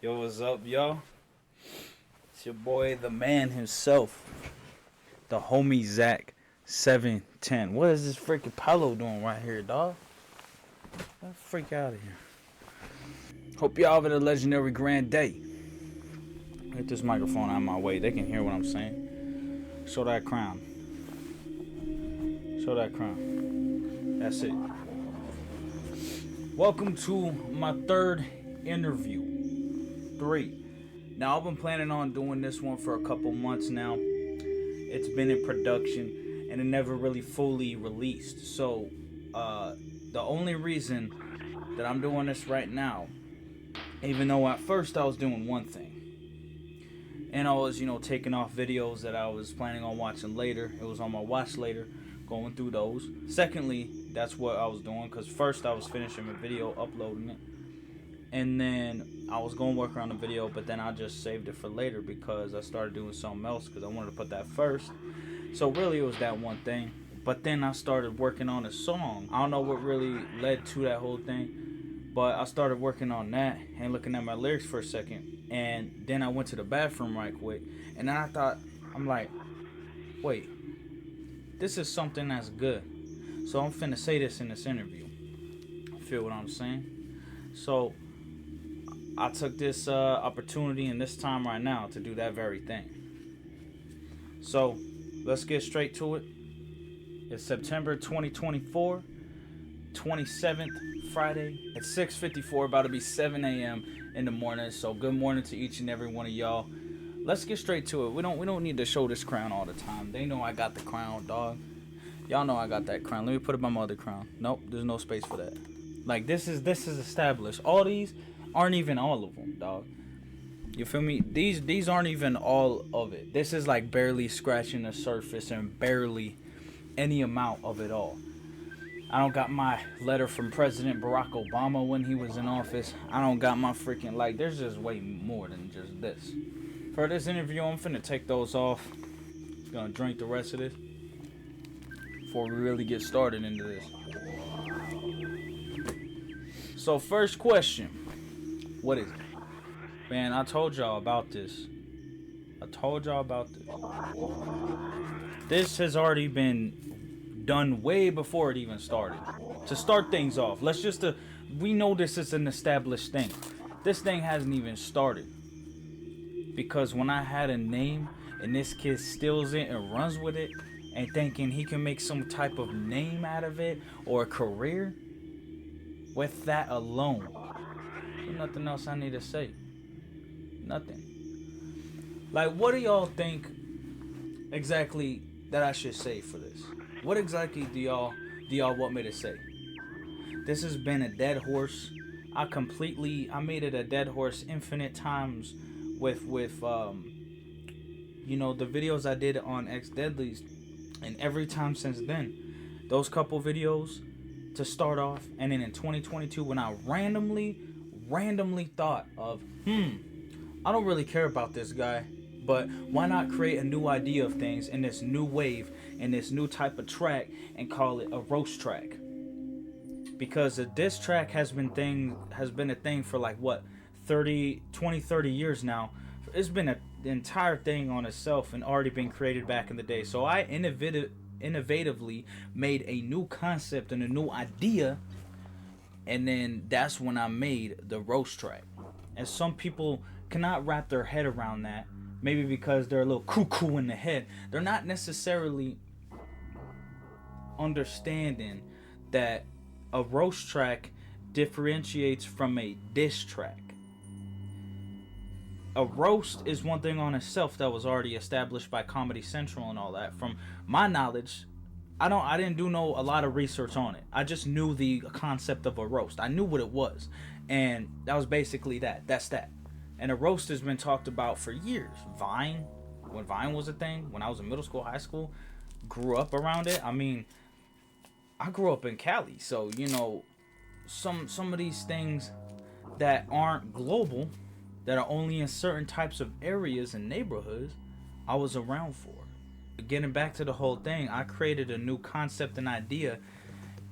Yo, what's up, yo? It's your boy, the man himself, the homie Zach710. What is this freaking Paulo doing right here, dog? Get the freak out of here. Hope y'all having a legendary grand day. Get this microphone out of my way. They can hear what I'm saying. Show that crown. Show that crown. That's it. Welcome to my third interview. 3. Now, I've been planning on doing this one for a couple months now. It's been in production and it never really fully released. So, the only reason that I'm doing this right now, even though at first I was doing one thing, and I was, taking off videos that I was planning on watching later. It was on my watch later, going through those. Secondly, that's what I was doing, because first I was finishing my video, uploading it, and then I was going to work around the video, but then I just saved it for later because I started doing something else because I wanted to put that first. So really it was that one thing. But then I started working on a song. I don't know what really led to that whole thing, but I started working on that and looking at my lyrics for a second. And then I went to the bathroom right quick, and then I'm like, wait, this is something that's good. So I'm finna say this in this interview. Feel what I'm saying? So I took this opportunity and this time right now to do that very thing. So let's get straight to it. It's September 2024, 27th, Friday at 6:54, about to be 7 a.m. in the morning. So good morning to each and every one of y'all. Let's get straight to it. We don't need to show this crown all the time. They know I got the crown, dog. Y'all know I got that crown. Let me put it by my other crown. Nope, there's no space for that. Like, this is established. All these aren't even all of them, dog. You feel me? These aren't even all of it. This is like barely scratching the surface and barely any amount of it all. I don't got my letter from President Barack Obama when he was in office. I don't got my freaking, like, there's just way more than just this. For this interview, I'm finna take those off. Gonna drink the rest of this before we really get started into this. So first question, what is it? Man, I told y'all about this. This has already been done way before it even started. To start things off, we know this is an established thing. This thing hasn't even started. Because when I had a name and this kid steals it and runs with it and thinking he can make some type of name out of it or a career, with that alone, there's nothing else I need to say. Nothing. Like, what do y'all think exactly that I should say for this? What exactly do y'all want me to say? This has been a dead horse. I made it a dead horse infinite times with the videos I did on X Deadlies, and every time since then, those couple videos to start off, and then in 2022 when I randomly thought of, I don't really care about this guy, but why not create a new idea of things in this new wave, in this new type of track, and call it a roast track? Because a diss track has been a thing for like what, 30 years now. It's been the entire thing on itself and already been created back in the day. So I innovatively made a new concept and a new idea, and then that's when I made the roast track. And some people cannot wrap their head around that, maybe because they're a little cuckoo in the head. They're not necessarily understanding that a roast track differentiates from a diss track. A roast is one thing on itself that was already established by Comedy Central and all that. From my knowledge, I didn't do a lot of research on it. I just knew the concept of a roast. I knew what it was, and that was basically that. That's that. And a roast has been talked about for years. When Vine was a thing, when I was in middle school, high school, grew up around it. I mean, I grew up in Cali, so some of these things that aren't global, that are only in certain types of areas and neighborhoods, I was around for. Getting back to the whole thing, I created a new concept and idea,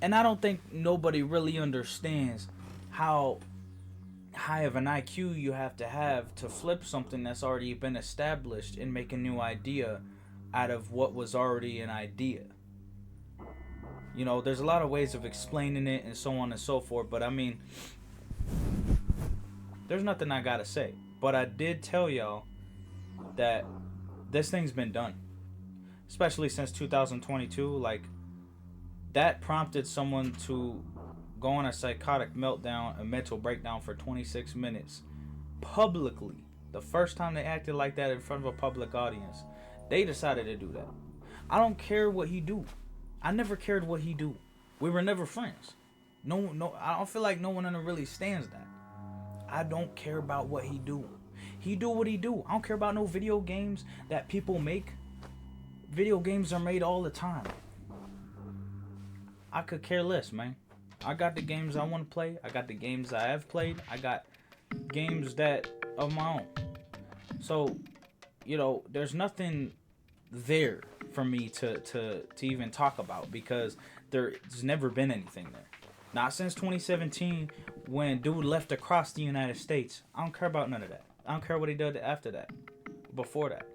and I don't think nobody really understands how high of an IQ you have to flip something that's already been established and make a new idea out of what was already an idea. You know, there's a lot of ways of explaining it and so on and so forth, but I mean, there's nothing I gotta say. But I did tell y'all that this thing's been done, especially since 2022. Like, that prompted someone to go on a psychotic meltdown, a mental breakdown for 26 minutes publicly. The first time they acted like that in front of a public audience, they decided to do that. I don't care what he do. I never cared what he do. We were never friends. No, I don't feel like no one really stands that. I don't care about what he do. He do what he do. I don't care about no video games that people make. Video games are made all the time. I could care less, man. I got the games I want to play. I got the games I have played. I got games that of my own. So, you know, there's nothing there for me to even talk about, because there's never been anything there. Not since 2017 when dude left across the United States. I don't care about none of that. I don't care what he did after that, before that.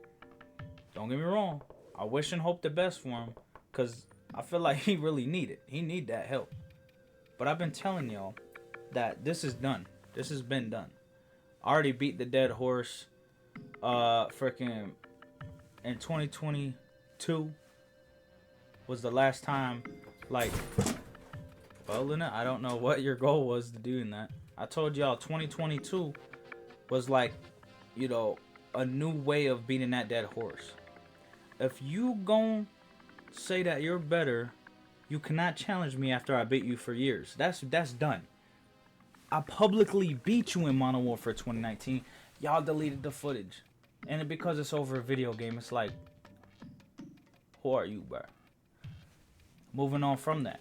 Don't get me wrong. I wish and hope the best for him, because I feel like he really need it. He need that help. But I've been telling y'all that this is done. This has been done. I already beat the dead horse. Freaking in 2022 was the last time, like, well, Lena, I don't know what your goal was to doing that. I told y'all 2022 was like, you know, a new way of beating that dead horse. If you gon' say that you're better, you cannot challenge me after I beat you for years. That's done. I publicly beat you in Modern Warfare 2019. Y'all deleted the footage. And because it's over a video game, it's like, who are you, bro? Moving on from that.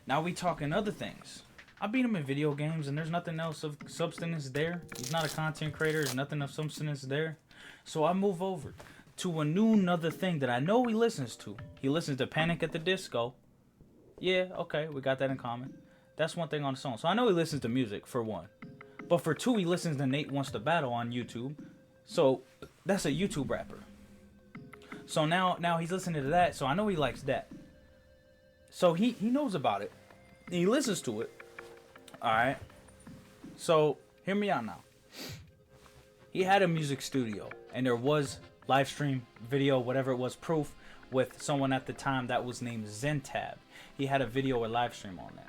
Now we talking other things. I beat him in video games and there's nothing else of substance there. He's not a content creator. There's nothing of substance there. So I move over to another thing that I know he listens to. He listens to Panic at the Disco. Yeah, okay, we got that in common. That's one thing on the song. So I know he listens to music, for one. But for two, he listens to Nate Wants to Battle on YouTube. So that's a YouTube rapper. So now he's listening to that. So I know he likes that. So he knows about it. He listens to it. Alright. So hear me out now. He had a music studio. And there was live stream, video, whatever it was, proof with someone at the time that was named Zentab. He had a video or live stream on that.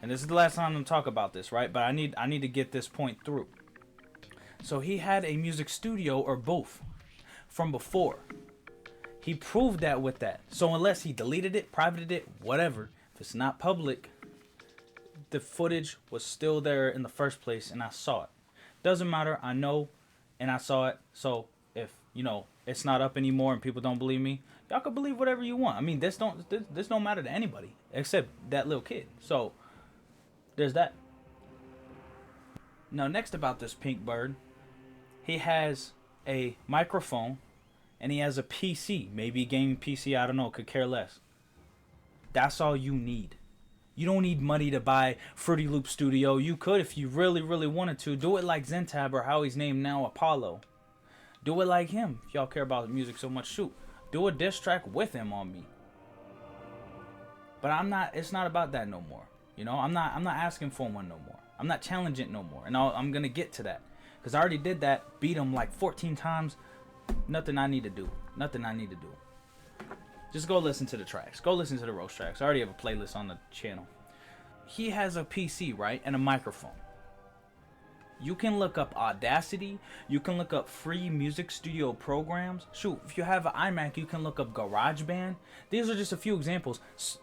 And this is the last time I'm going to talk about this, right? But I need to get this point through. So he had a music studio or booth from before. He proved that with that. So unless he deleted it, privated it, whatever, if it's not public, the footage was still there in the first place and I saw it. Doesn't matter, I know and I saw it. So if, you know, it's not up anymore and people don't believe me, y'all can believe whatever you want. I mean, this don't matter to anybody except that little kid. So there's that. Now, next about this pink bird, he has a microphone and he has a PC, maybe a gaming PC, I don't know, could care less. That's all you need. You don't need money to buy Fruity Loop Studio. You could if you really, really wanted to. Do it like Zentab, or how he's named now, Apollo. Do it like him if y'all care about music so much. Shoot, do a diss track with him on me. But it's not about that no more. You know, I'm not asking for one no more. I'm not challenging no more. And I'm going to get to that. Because I already did that. Beat him like 14 times. Nothing I need to do. Nothing I need to do. Just go listen to the tracks. Go listen to the roast tracks. I already have a playlist on the channel. He has a PC, right? And a microphone. You can look up Audacity. You can look up free music studio programs. Shoot, if you have an iMac, you can look up GarageBand. These are just a few examples.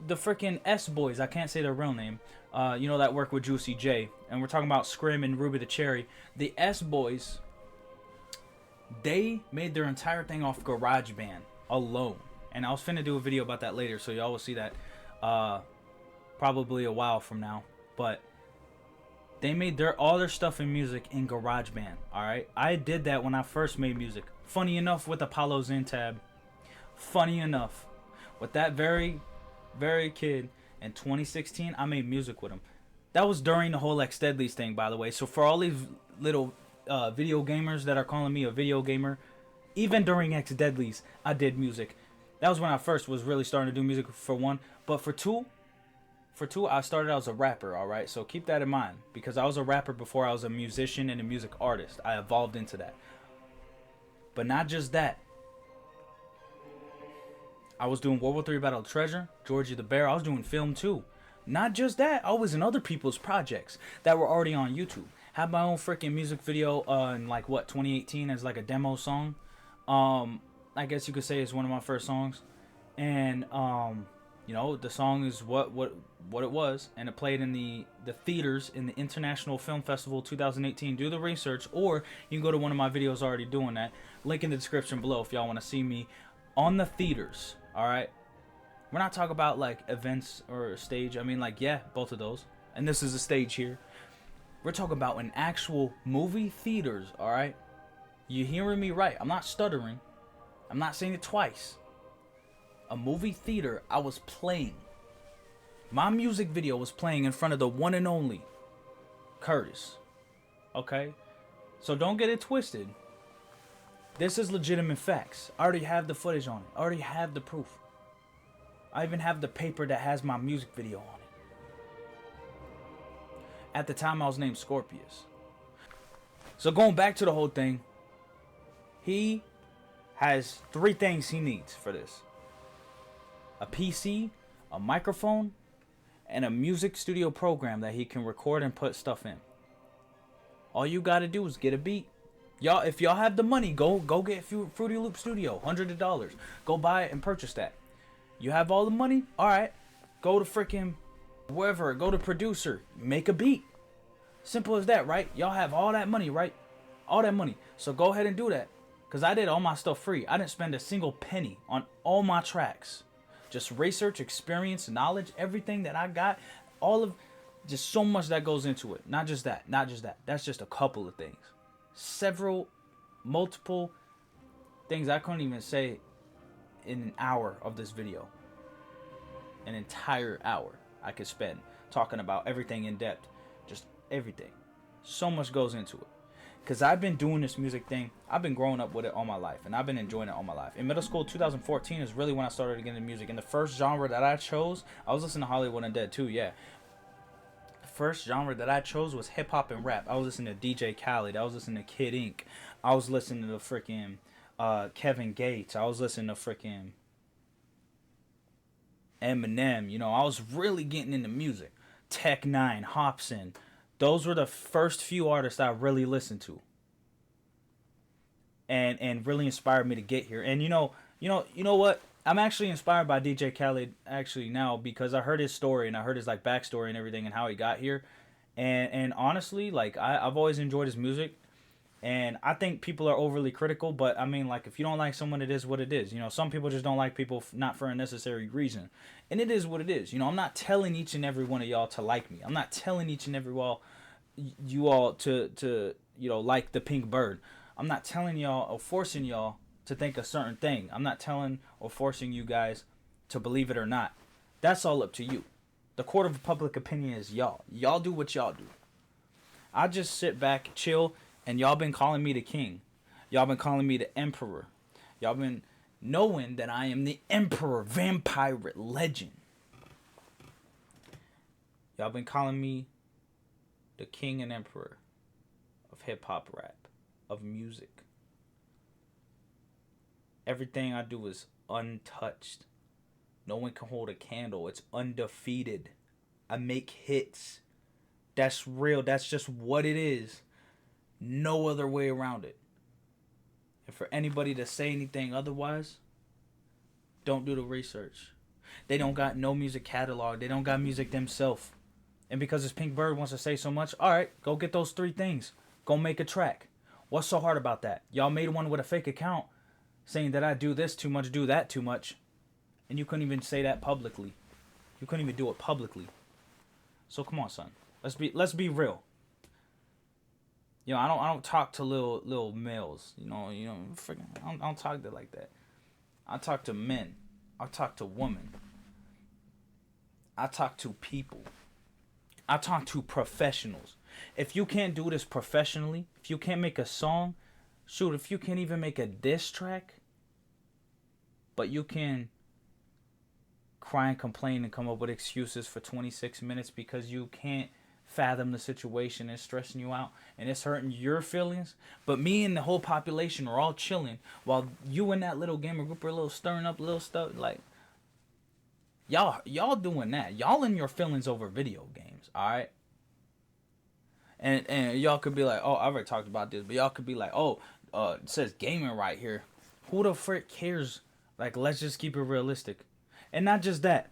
The freaking S-Boys, I can't say their real name, you know, that work with Juicy J. And we're talking about Scrim and Ruby the Cherry. The S-Boys, they made their entire thing off GarageBand alone. And I was finna do a video about that later, so y'all will see that probably a while from now. But they made all their stuff in music in GarageBand, alright? I did that when I first made music. Funny enough, with Apollo Zentab. Funny enough. With that very, very kid in 2016, I made music with him. That was during the whole X Deadlies thing, by the way. So for all these little video gamers that are calling me a video gamer, even during X Deadlies, I did music. That was when I first was really starting to do music, for one. But for two, I started out as a rapper, all right? So keep that in mind, because I was a rapper before I was a musician and a music artist. I evolved into that. But not just that. I was doing World War III Battle of Treasure, Georgie the Bear. I was doing film too. Not just that, I was in other people's projects that were already on YouTube. Had my own freaking music video in like what, 2018 as like a demo song. I guess you could say it's one of my first songs. And you know, the song is what it was, and it played in the theaters in the International Film Festival 2018. Do the research, or you can go to one of my videos already doing that. Link in the description below if y'all want to see me on the theaters. All right, we're not talking about like events or stage. I mean, like, yeah, both of those, and this is a stage here. We're talking about an actual movie theaters. All right, you hearing me right? I'm not stuttering. I'm not saying it twice. A movie theater, I was playing. My music video was playing in front of the one and only Curtis. Okay? So don't get it twisted. This is legitimate facts. I already have the footage on it. I already have the proof. I even have the paper that has my music video on it. At the time, I was named Scorpius. So going back to the whole thing, he has 3 things he needs for this. A PC, a microphone, and a music studio program that he can record and put stuff in. All you gotta do is get a beat. Y'all, if y'all have the money, go get Fruity Loop Studio, hundreds of dollars. Go buy it and purchase that. You have all the money? All right. Go to freaking wherever. Go to producer. Make a beat. Simple as that, right? Y'all have all that money, right? All that money. So go ahead and do that. Because I did all my stuff free. I didn't spend a single penny on all my tracks. Just research, experience, knowledge, everything that I got. All of, just so much that goes into it. Not just that. Not just that. That's just a couple of things. Multiple things I couldn't even say in an hour of this video. An entire hour I could spend talking about everything in depth. Just everything. So much goes into it. Because I've been doing this music thing. I've been growing up with it all my life. And I've been enjoying it all my life. In middle school, 2014 is really when I started getting into music. And the first genre that I chose, I was listening to Hollywood Undead too, yeah. The first genre that I chose was hip-hop and rap. I was listening to DJ Khaled. I was listening to Kid Ink. I was listening to freaking Kevin Gates. I was listening to freaking Eminem. You know, I was really getting into music. Tech Nine, Hobson. Those were the first few artists I really listened to. And really inspired me to get here. And you know what? I'm actually inspired by DJ Khaled actually now, because I heard his story and I heard his like backstory and everything and how he got here. And honestly, like I've always enjoyed his music. And I think people are overly critical, but I mean, like, if you don't like someone, it is what it is. You know, some people just don't like people not for a necessary reason. And it is what it is. You know, I'm not telling each and every one of y'all to like me. I'm not telling each and every you all to you know, like the pink bird. I'm not telling y'all or forcing y'all to think a certain thing. I'm not telling or forcing you guys to believe it or not. That's all up to you. The court of public opinion is y'all. Y'all do what y'all do. I just sit back, chill, and y'all been calling me the king. Y'all been calling me the emperor. Y'all been knowing that I am the emperor, vampire legend. Y'all been calling me the king and emperor of hip-hop rap, of music. Everything I do is untouched. No one can hold a candle. It's undefeated. I make hits. That's real. That's just what it is. No other way around it. And for anybody to say anything otherwise, don't do the research. They don't got no music catalog. They don't got music themselves. And because this pink bird wants to say so much, alright, go get those 3 things. Go make a track. What's so hard about that? Y'all made one with a fake account saying that I do this too much, do that too much. And you couldn't even say that publicly. You couldn't even do it publicly. So come on, son. Let's be real. You know, I don't talk to little males. You know, freaking. I don't talk to like that. I talk to men. I talk to women. I talk to people. I talk to professionals. If you can't do this professionally, if you can't make a song, shoot, if you can't even make a diss track, but you can cry and complain and come up with excuses for 26 minutes because you can't fathom the situation, it's stressing you out and it's hurting your feelings, but me and the whole population are all chilling while you and that little gamer group are a little stirring up little stuff, like y'all doing that, y'all in your feelings over video games, all right? And y'all could be like, oh, I already talked about this, but y'all could be like, oh, it says gaming right here. Who the frick cares? Like, let's just keep it realistic. And not just that.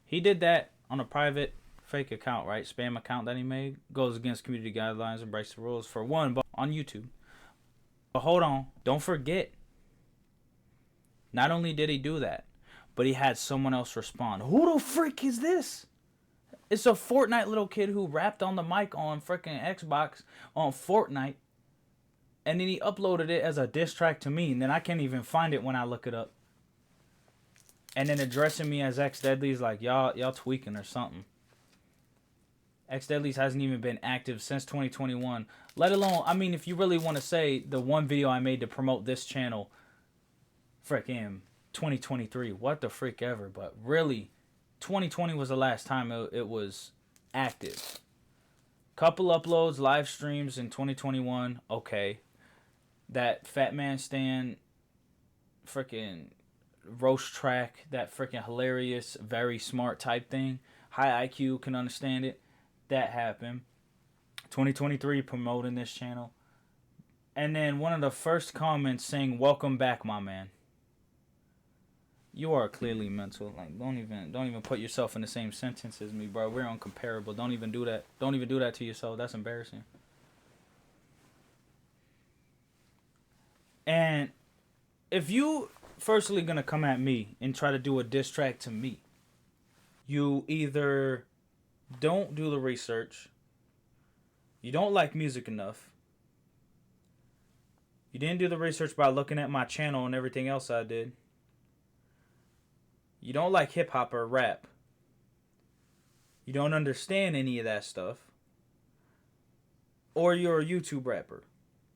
He did that on a private fake account, right? Spam account that he made. Goes against community guidelines and breaks the rules for one, but on YouTube. But hold on. Don't forget. Not only did he do that, but he had someone else respond. Who the frick is this? It's a Fortnite little kid who rapped on the mic on freaking Xbox on Fortnite. And then he uploaded it as a diss track to me. And then I can't even find it when I look it up. And then addressing me as X Deadly's like, y'all tweaking or something. X Deadly's hasn't even been active since 2021. Let alone, I mean, if you really want to say the one video I made to promote this channel, freaking 2023. What the frick ever. But really, 2020 was the last time it was active. Couple uploads, live streams in 2021. Okay. That Fat Man Stan freaking roast track, that freaking hilarious, very smart type thing. High IQ can understand it. That happened. 2023 promoting this channel. And then one of the first comments saying, welcome back, my man. You are clearly mental. Like, don't even put yourself in the same sentence as me, bro. We're uncomparable. Don't even do that. Don't even do that to yourself. That's embarrassing. And if you firstly gonna come at me and try to do a diss track to me, you either don't do the research, you don't like music enough, you didn't do the research by looking at my channel and everything else I did, you don't like hip-hop or rap, you don't understand any of that stuff, or you're a YouTube rapper.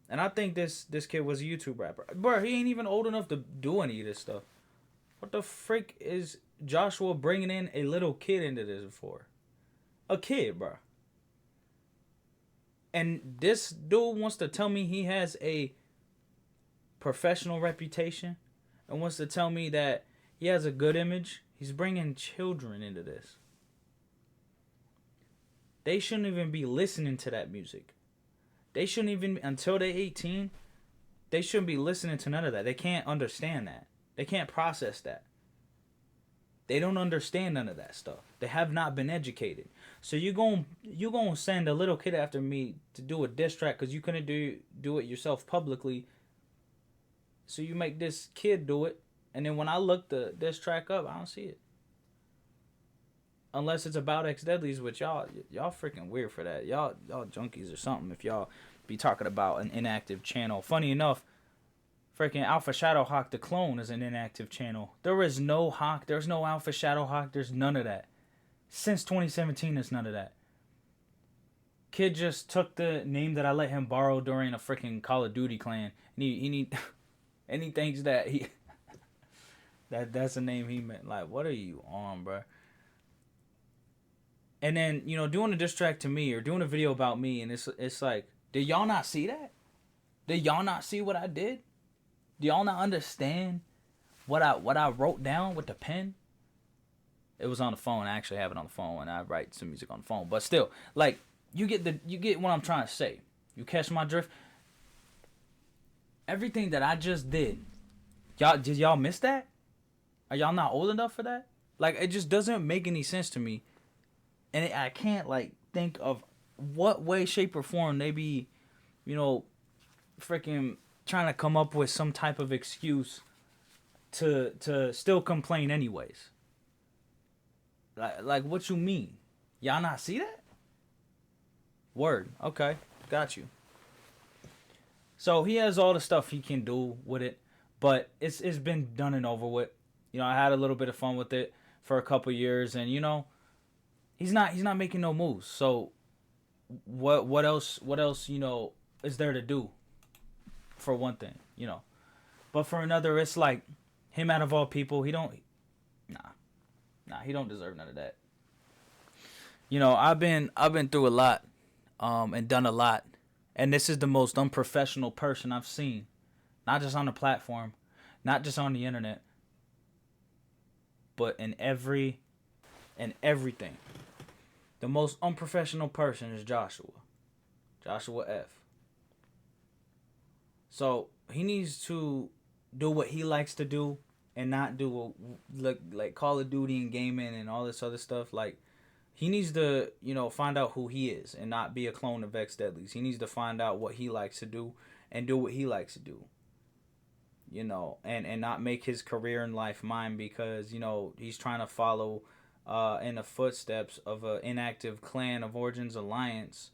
And I think this kid was a YouTube rapper. Bro, he ain't even old enough to do any of this stuff. What the frick is Joshua bringing in a little kid into this for? A kid, bro. And this dude wants to tell me he has a professional reputation and wants to tell me that he has a good image. He's bringing children into this. They shouldn't even be listening to that music. They shouldn't even, until they're 18, they shouldn't be listening to none of that. They can't understand that. They can't process that. They don't understand none of that stuff. They have not been educated. So you gonna send a little kid after me to do a diss track because you couldn't do it yourself publicly. So you make this kid do it, and then when I look the diss track up, I don't see it. Unless it's about X Deadly's, which y'all freaking weird for that. Y'all junkies or something if y'all be talking about an inactive channel. Funny enough, freaking Alpha Shadow Hawk the clone is an inactive channel. There is no Hawk. There's no Alpha Shadow Hawk. There's none of that. Since 2017, there's none of that. Kid just took the name that I let him borrow during a freaking Call of Duty clan. And he thinks that that's the name he meant. Like, what are you on, bro? And then, doing a diss track to me or doing a video about me, and it's like, did y'all not see that? Did y'all not see what I did? Do y'all not understand what I wrote down with the pen? It was on the phone. I actually have it on the phone, and I write some music on the phone. But still, like, you get what I'm trying to say. You catch my drift? Everything that I just did, did y'all miss that? Are y'all not old enough for that? Like, it just doesn't make any sense to me. And I can't, like, think of what way, shape, or form they be, freaking trying to come up with some type of excuse to still complain anyways. Like, what you mean? Y'all not see that? Word. Okay. Got you. So, he has all the stuff he can do with it, but it's been done and over with. I had a little bit of fun with it for a couple years, and, He's not making no moves. So what else is there to do, for one thing. But for another, it's like him out of all people, he don't deserve none of that. I've been through a lot, and done a lot, and this is the most unprofessional person I've seen, not just on the platform, not just on the internet, but in everything. The most unprofessional person is Joshua F. So he needs to do what he likes to do and not do like Call of Duty and gaming and all this other stuff. Like, he needs to, find out who he is and not be a clone of X Deadlies. He needs to find out what he likes to do and do what he likes to do. And not make his career in life mine because, he's trying to follow in the footsteps of an inactive clan of Origins Alliance,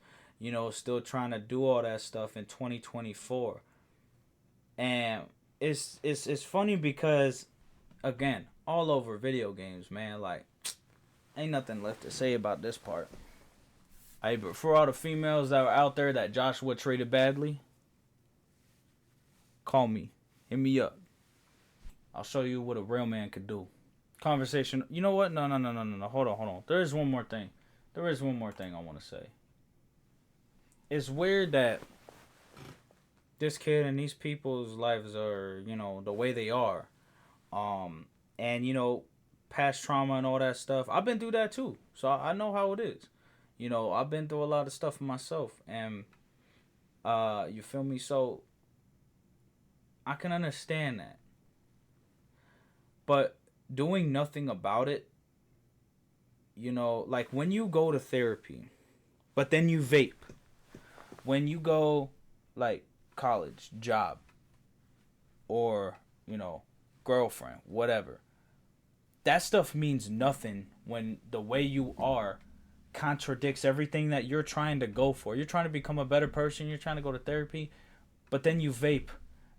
still trying to do all that stuff in 2024. And it's funny because, again, all over video games, man, like, ain't nothing left to say about this part. Hey, but for all the females that are out there that Joshua treated badly, call me. Hit me up. I'll show you what a real man could do. Conversation. You know what? No. Hold on. There is one more thing I want to say. It's weird that this kid and these people's lives are, the way they are. And, past trauma and all that stuff. I've been through that too. So I know how it is. I've been through a lot of stuff myself. And, you feel me? So I can understand that. But doing nothing about it, like when you go to therapy, but then you vape. When you go, like, college, job, or, girlfriend, whatever. That stuff means nothing when the way you are contradicts everything that you're trying to go for. You're trying to become a better person. You're trying to go to therapy, but then you vape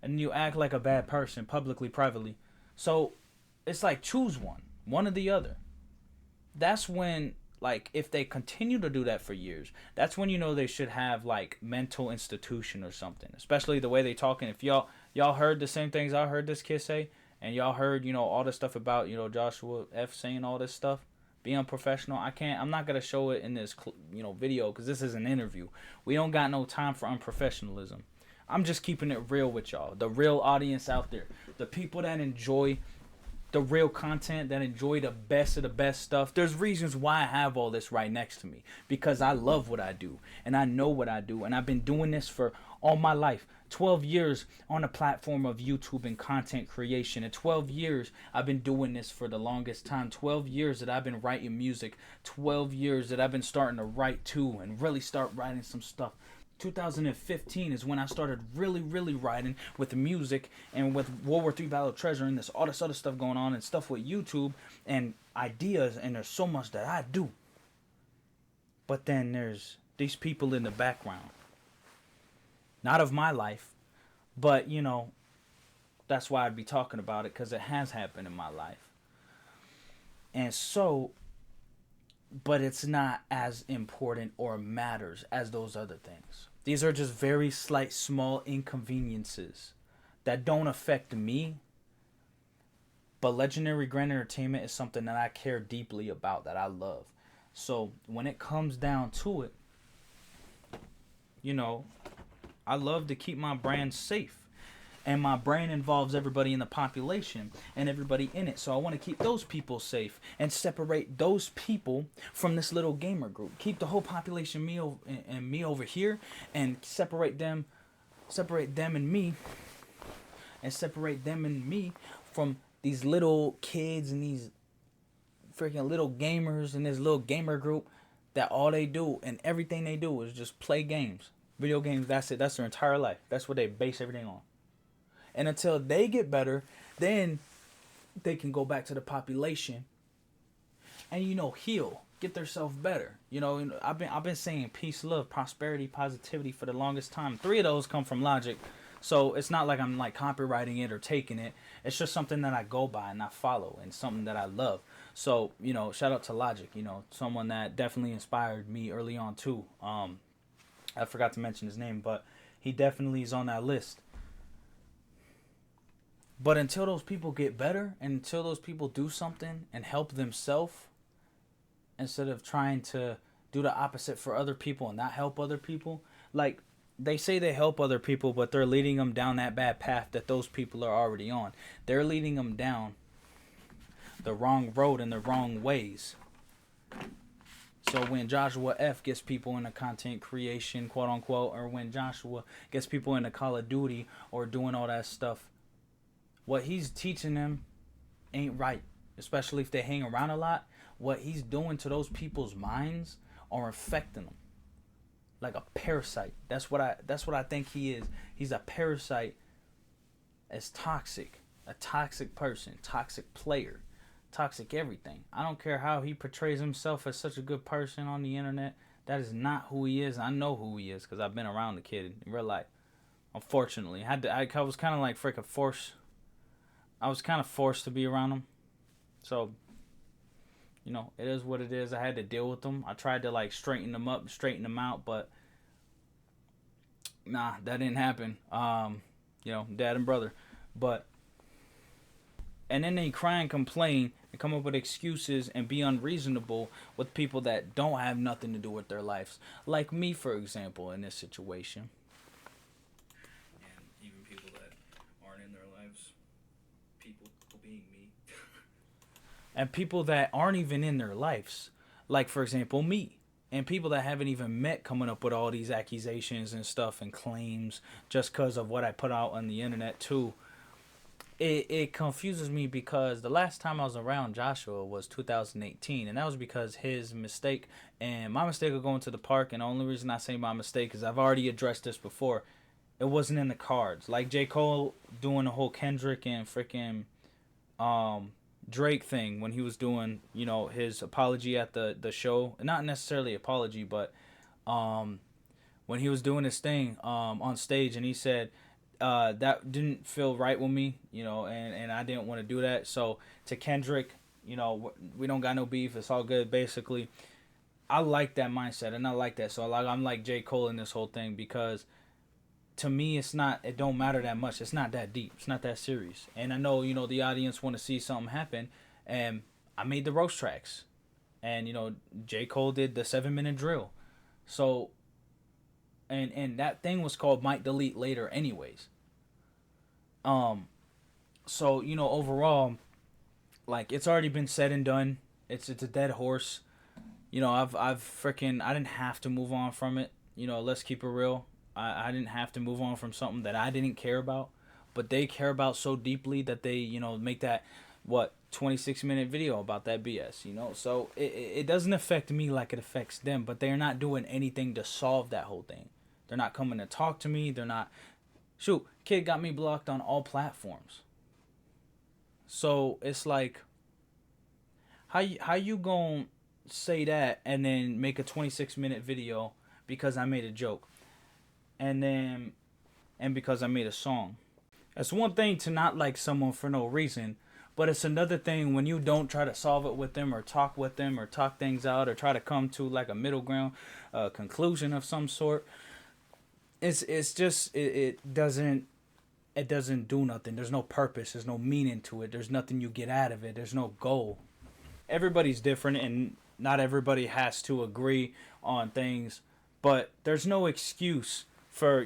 and you act like a bad person publicly, privately. So it's like, choose one or the other. That's when, like, if they continue to do that for years, that's when they should have, like, mental institution or something. Especially the way they talking. If y'all heard the same things I heard this kid say, and y'all heard, all this stuff about, Joshua F saying all this stuff, be unprofessional. I'm not going to show it in this, video, because this is an interview. We don't got no time for unprofessionalism. I'm just keeping it real with y'all. The real audience out there. The people that enjoy the real content, that enjoy the best of the best stuff. There's reasons why I have all this right next to me. Because I love what I do. And I know what I do. And I've been doing this for all my life. 12 years on the platform of YouTube and content creation. And 12 years I've been doing this for the longest time. 12 years that I've been writing music. 12 years that I've been starting to write too. And really start writing some stuff. 2015 is when I started really writing with music and with World War III Battle of Treasure and all this other stuff going on and stuff with YouTube and ideas, and there's so much that I do. But then there's these people in the background. Not of my life, but that's why I'd be talking about it, because it has happened in my life. And so, but it's not as important or matters as those other things. These are just very slight, small inconveniences that don't affect me. But Legendary Grand Entertainment is something that I care deeply about, that I love. So when it comes down to it, I love to keep my brand safe. And my brand involves everybody in the population and everybody in it. So I want to keep those people safe and separate those people from this little gamer group. Keep the whole population me over here, and separate them and me, and separate them and me from these little kids and these freaking little gamers and this little gamer group that all they do and everything they do is just play games. Video games, that's it. That's their entire life. That's what they base everything on. And until they get better, then they can go back to the population and, heal, get themselves better. I've been saying peace, love, prosperity, positivity for the longest time. 3 of those come from Logic. So it's not like I'm like copywriting it or taking it. It's just something that I go by and I follow, and something that I love. So, shout out to Logic, someone that definitely inspired me early on too. I forgot to mention his name, but he definitely is on that list. But until those people get better and until those people do something and help themselves instead of trying to do the opposite for other people and not help other people, like they say they help other people, but they're leading them down that bad path that those people are already on. They're leading them down the wrong road and the wrong ways. So when Joshua F gets people into content creation, quote unquote, or when Joshua gets people into Call of Duty or doing all that stuff, what he's teaching them ain't right. Especially if they hang around a lot. What he's doing to those people's minds are affecting them like a parasite. That's what I think he is. He's a parasite. As toxic, a toxic person, toxic player, toxic everything. I don't care how he portrays himself as such a good person on the internet. That is not who he is. I know who he is because I've been around the kid in real life. Unfortunately, I was kind of like freaking forced. I was kind of forced to be around him. So, it is what it is. I had to deal with them. I tried to like straighten them up, straighten them out, but nah, that didn't happen. Dad and brother. But and then they cry and complain and come up with excuses and be unreasonable with people that don't have nothing to do with their lives. Like me, for example, in this situation. And even people that aren't in their lives, people being me. And people that aren't even in their lives. Like, for example, me. And people that haven't even met coming up with all these accusations and stuff and claims just because of what I put out on the internet, too. It confuses me because the last time I was around Joshua was 2018, and that was because his mistake and my mistake of going to the park. And the only reason I say my mistake is I've already addressed this before. It wasn't in the cards. Like J. Cole doing the whole Kendrick and freaking Drake thing when he was doing his apology at the show. Not necessarily apology, but when he was doing his thing on stage, and he said. That didn't feel right with me, and I didn't want to do that. So to Kendrick, we don't got no beef. It's all good, basically. I like that mindset, and I like that. So I'm like J. Cole in this whole thing because to me, it don't matter that much. It's not that deep. It's not that serious. And I know, the audience want to see something happen, and I made the roast tracks, and J. Cole did the 7-minute drill. So. And that thing was called Might Delete Later anyways. So, overall, like, it's already been said and done. It's a dead horse. I've freaking, I didn't have to move on from it. Let's keep it real. I didn't have to move on from something that I didn't care about. But they care about so deeply that they, make that, 26-minute video about that BS, So it doesn't affect me like it affects them. But they're not doing anything to solve that whole thing. They're not coming to talk to me. They're not... Shoot, kid got me blocked on all platforms. So it's like... How you gonna say that and then make a 26-minute video because I made a joke? And because I made a song. It's one thing to not like someone for no reason, but it's another thing when you don't try to solve it with them or talk with them or talk things out or try to come to like a middle ground conclusion of some sort. It's just it doesn't do nothing. There's no purpose. There's no meaning to it. There's nothing you get out of it. There's no goal. Everybody's different, and not everybody has to agree on things. But there's no excuse for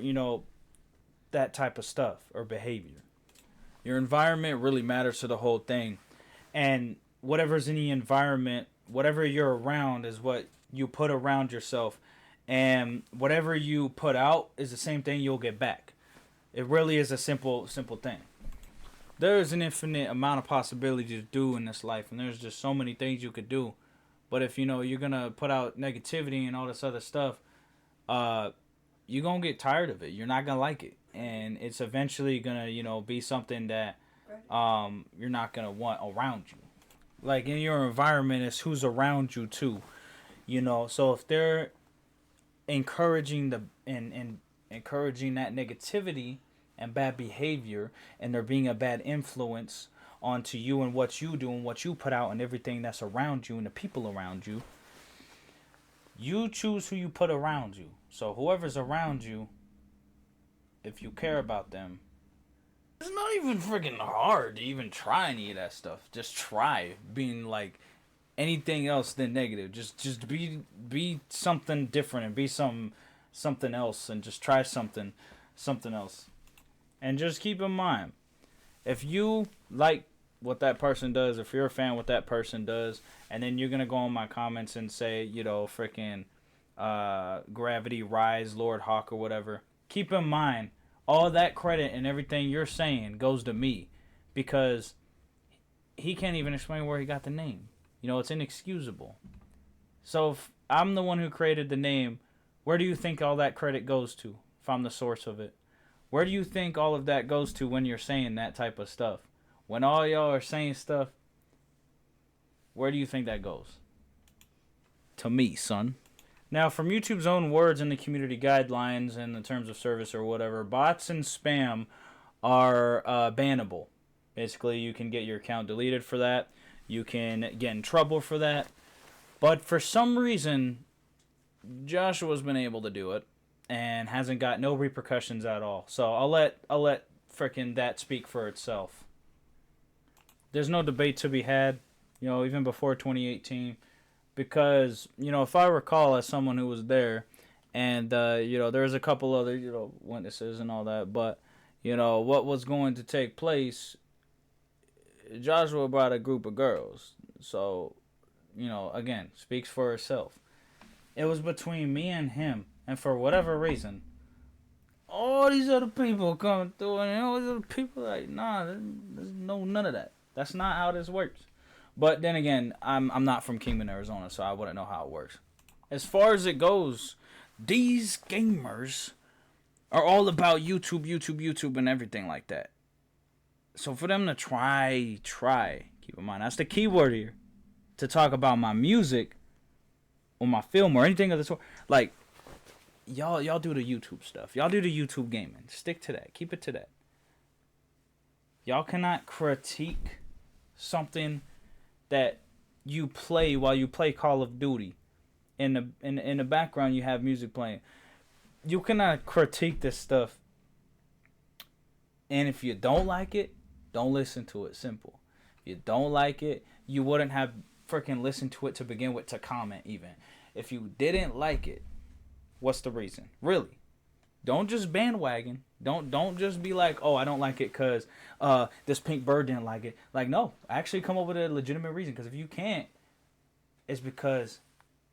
that type of stuff or behavior. Your environment really matters to the whole thing, and whatever's in the environment, whatever you're around, is what you put around yourself. And whatever you put out is the same thing you'll get back. It really is a simple thing. There is an infinite amount of possibilities to do in this life, and there's just so many things you could do. But if you're gonna put out negativity and all this other stuff, you're gonna get tired of it. You're not gonna like it, and it's eventually gonna be something that you're not gonna want around you. Like in your environment, it's who's around you too. So if they're encouraging encouraging that negativity and bad behavior, and they're being a bad influence onto you and what you do and what you put out and everything that's around you and the people around you. You choose who you put around you. So whoever's around you, if you care about them, it's not even freaking hard to even try any of that stuff. Just try being like anything else than negative. Just be something different and be something else and just try something else. And just keep in mind, if you like what that person does, if you're a fan of what that person does, and then you're gonna go on my comments and say, freaking Gravity Rise, Lord Hawk or whatever, keep in mind all that credit and everything you're saying goes to me, because he can't even explain where he got the name. It's inexcusable. So if I'm the one who created the name, where do you think all that credit goes to if I'm the source of it? Where do you think all of that goes to when you're saying that type of stuff? When all y'all are saying stuff, where do you think that goes? To me, son. Now, from YouTube's own words in the community guidelines and the terms of service or whatever, bots and spam are bannable. Basically, you can get your account deleted for that. You can get in trouble for that. But for some reason, Joshua's been able to do it and hasn't got no repercussions at all. So I'll let frickin' that speak for itself. There's no debate to be had, even before 2018. Because, if I recall as someone who was there, and, there's a couple other, witnesses and all that, but, what was going to take place, Joshua brought a group of girls. So, again, speaks for itself. It was between me and him, and for whatever reason, all these other people coming through, and all these other people like, nah, there's none of that. That's not how this works. But then again, I'm not from Kingman, Arizona, so I wouldn't know how it works. As far as it goes, these gamers are all about YouTube, and everything like that. So for them to try, keep in mind, that's the key word here, to talk about my music or my film or anything of the sort. Like, y'all do the YouTube stuff. Y'all do the YouTube gaming. Stick to that. Keep it to that. Y'all cannot critique something that you play while you play Call of Duty. In the background, you have music playing. You cannot critique this stuff. And if you don't like it, don't listen to it. Simple. If you don't like it, you wouldn't have freaking listened to it to begin with, to comment even. If you didn't like it, what's the reason? Really? Don't just bandwagon. Don't just be like, oh, I don't like it because this pink bird didn't like it. Like, no. Actually come up with a legitimate reason. Because if you can't, it's because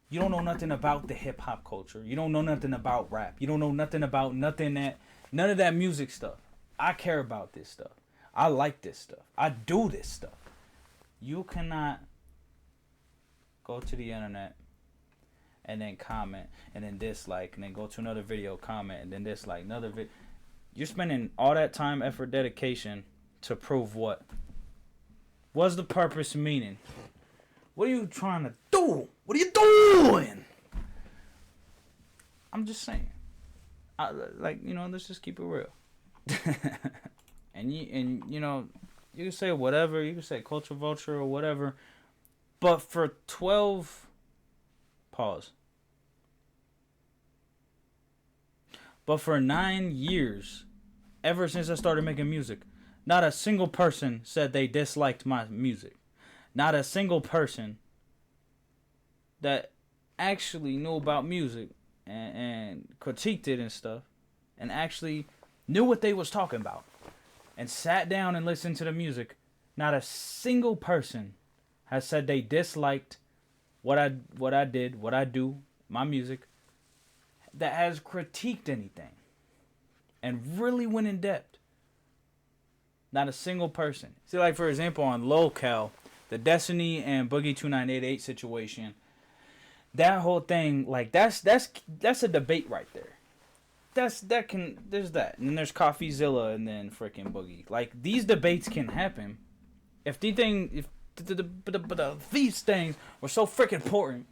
you don't know nothing about the hip-hop culture. You don't know nothing about rap. You don't know nothing about none of that music stuff. I care about this stuff. I like this stuff. I do this stuff. You cannot go to the internet and then comment, and then dislike, and then go to another video, comment, and then dislike, another video. You're spending all that time, effort, dedication to prove what? What's the purpose, meaning? What are you trying to do? What are you doing? I'm just saying. Let's just keep it real. and you can say whatever. You can say culture vulture or whatever. But for 12... Pause. But for 9 years, ever since I started making music, not a single person said they disliked my music. Not a single person that actually knew about music and critiqued it and stuff, and actually knew what they was talking about, and sat down and listened to the music. Not a single person has said they disliked what I did, what I do, my music, that has critiqued anything and really went in depth. Not a single person. See, like, for example, on Locale, the Destiny and Boogie 2988 situation, that whole thing, like, that's a debate right there. There's that, and then there's CoffeeZilla, and then freaking Boogie. Like, these debates can happen if these things were so freaking important,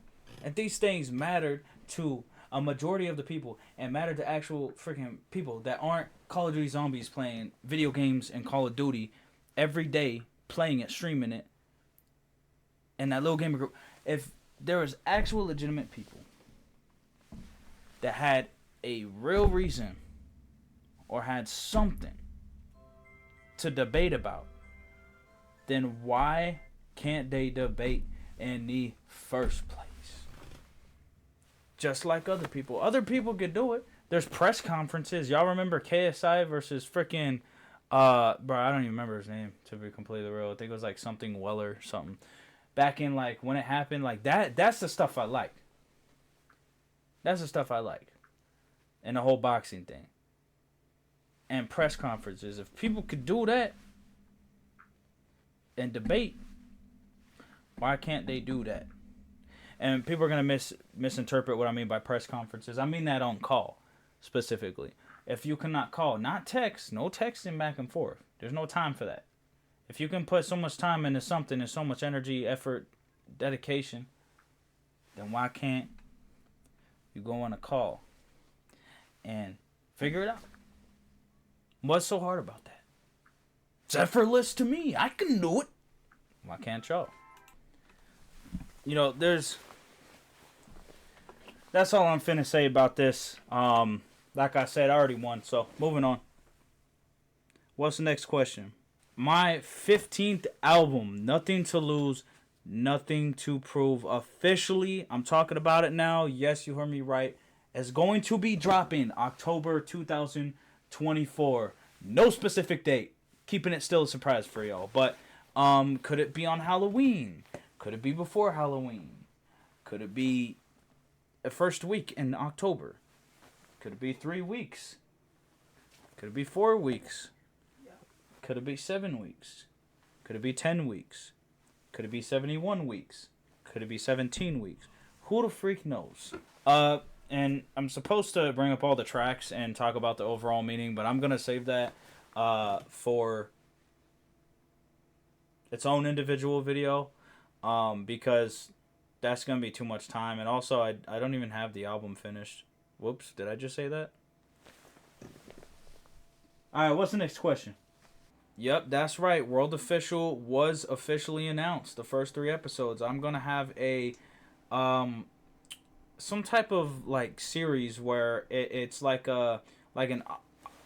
and these things mattered to a majority of the people, and mattered to actual freaking people that aren't Call of Duty zombies playing video games and Call of Duty every day playing it, streaming it, in that little gamer group, if there was actual legitimate people that had a real reason or had something to debate about, then why can't they debate in the first place? Just like other people. Other people could do it. There's press conferences. Y'all remember KSI versus freaking, bro, I don't even remember his name, to be completely real. I think it was like something Weller or something. Back in, like, when it happened, like, that's the stuff I like. That's the stuff I like. And the whole boxing thing. And press conferences. If people could do that and debate, why can't they do that? And people are going to misinterpret what I mean by press conferences. I mean that on call, specifically. If you cannot call, not text, no texting back and forth. There's no time for that. If you can put so much time into something and so much energy, effort, dedication, then why can't you go on a call and figure it out? What's so hard about that? It's effortless to me. I can do it. Why can't y'all? You know, that's all I'm finna say about this. Like I said, I already won, so moving on. What's the next question? My 15th album, Nothing to Lose, Nothing to Prove, officially, I'm talking about it now. Yes, you heard me right. Is going to be dropping October 2024. No specific date. Keeping it still a surprise for y'all. But could it be on Halloween? Could it be before Halloween? Could it be the first week in October? Could it be 3 weeks? Could it be 4 weeks? Could it be 7 weeks? Could it be 10 weeks? Could it be 71 weeks? Could it be 17 weeks? Who the freak knows? And I'm supposed to bring up all the tracks and talk about the overall meaning, but I'm going to save that for its own individual video because that's going to be too much time. And also, I don't even have the album finished. Whoops, did I just say that? Alright, what's the next question? Yep, that's right. World Official was officially announced. The first 3 episodes. I'm going to have a some type of like series where it's like an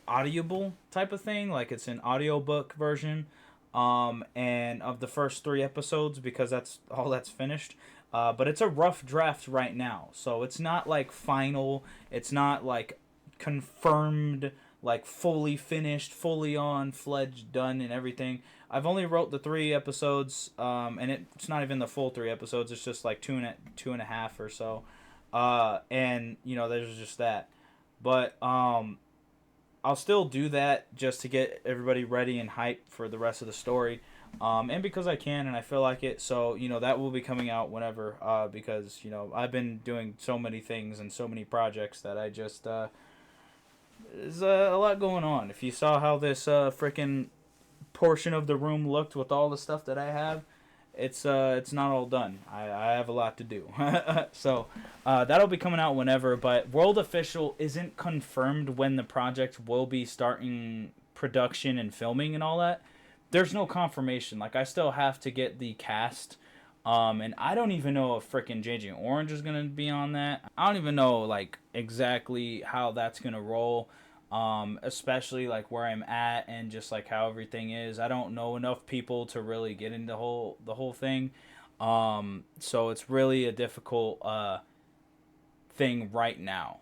audible type of thing, like it's an audiobook version and of the first 3 episodes, because that's all that's finished. But it's a rough draft right now, so it's not like final, it's not like confirmed, like fully finished, fully on fledged, done and everything. I've only wrote the 3 episodes, and it's not even the full 3 episodes, it's just like two and a half or so. And you know, there's just that. But I'll still do that just to get everybody ready and hyped for the rest of the story. And because I can and I feel like it. So, you know, that will be coming out whenever, because, you know, I've been doing so many things and so many projects that I just, there's a lot going on. If you saw how this freaking portion of the room looked with all the stuff that I have, it's not all done. I have a lot to do. So that'll be coming out whenever, but World Official isn't confirmed when the project will be starting production and filming and all that. There's no confirmation. Like, I still have to get the cast, and I don't even know if frickin' JJ Orange is gonna be on that. I don't even know like exactly how that's gonna roll. Especially like where I'm at and just like how everything is. I don't know enough people to really get into the whole thing. So it's really a difficult thing right now.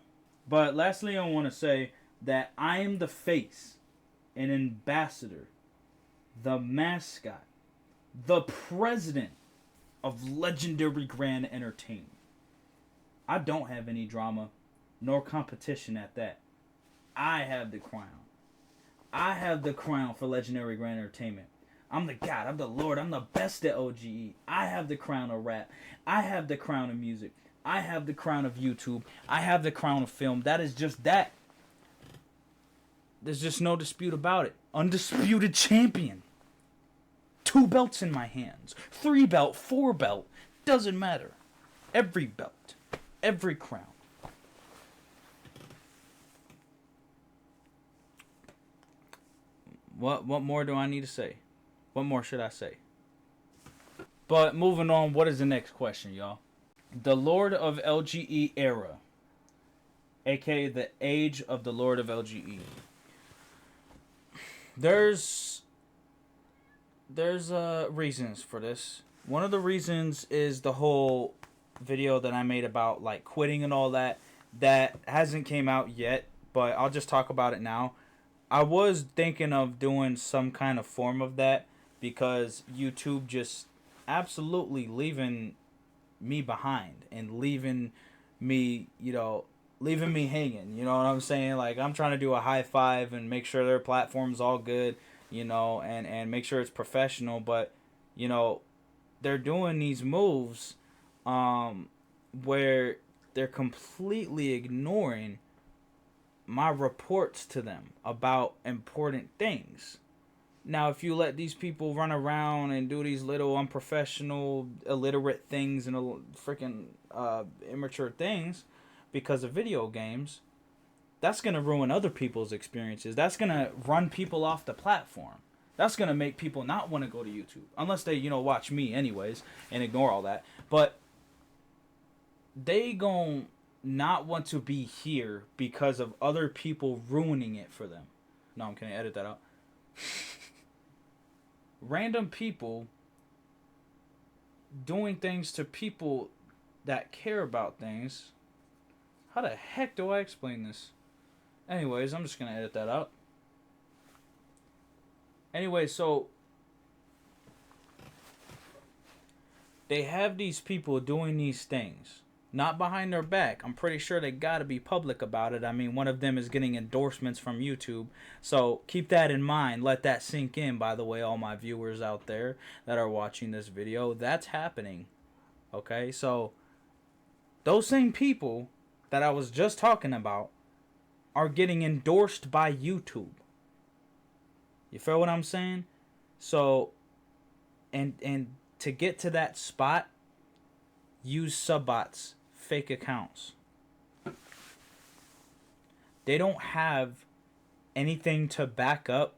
But lastly, I want to say that I am the face, an ambassador, the mascot, the president of Legendary Grand Entertainment. I don't have any drama, nor competition at that. I have the crown. I have the crown for Legendary Grand Entertainment. I'm the God. I'm the Lord. I'm the best at LGE. I have the crown of rap. I have the crown of music. I have the crown of YouTube. I have the crown of film. That is just that. There's just no dispute about it. Undisputed champion. 2 belts in my hands. 3 belt, 4 belt. Doesn't matter. Every belt. Every crown. What more do I need to say? What more should I say? But moving on, what is the next question, y'all? The Lord of LGE era, aka the age of the Lord of LGE. There's reasons for this. One of the reasons is the whole video that I made about like quitting and all that. That hasn't came out yet, but I'll just talk about it now. I was thinking of doing some kind of form of that because YouTube just absolutely leaving me behind and leaving me, leaving me hanging. You know what I'm saying? Like, I'm trying to do a high five and make sure their platform's all good, and make sure it's professional. But, they're doing these moves where they're completely ignoring my reports to them about important things. Now, if you let these people run around and do these little unprofessional, illiterate things and freaking immature things because of video games, that's going to ruin other people's experiences. That's going to run people off the platform. That's going to make people not want to go to YouTube. Unless they, watch me anyways and ignore all that. But they gon' not want to be here because of other people ruining it for them. No, I'm kidding. Edit that out. Random people doing things to people that care about things. How the heck do I explain this? Anyways, I'm just going to edit that out. Anyway, so they have these people doing these things. Not behind their back. I'm pretty sure they gotta be public about it. I mean, one of them is getting endorsements from YouTube. So keep that in mind. Let that sink in, by the way, all my viewers out there that are watching this video. That's happening. Okay? So those same people that I was just talking about are getting endorsed by YouTube. You feel what I'm saying? So, and to get to that spot, use subbots. Fake accounts. They don't have anything to back up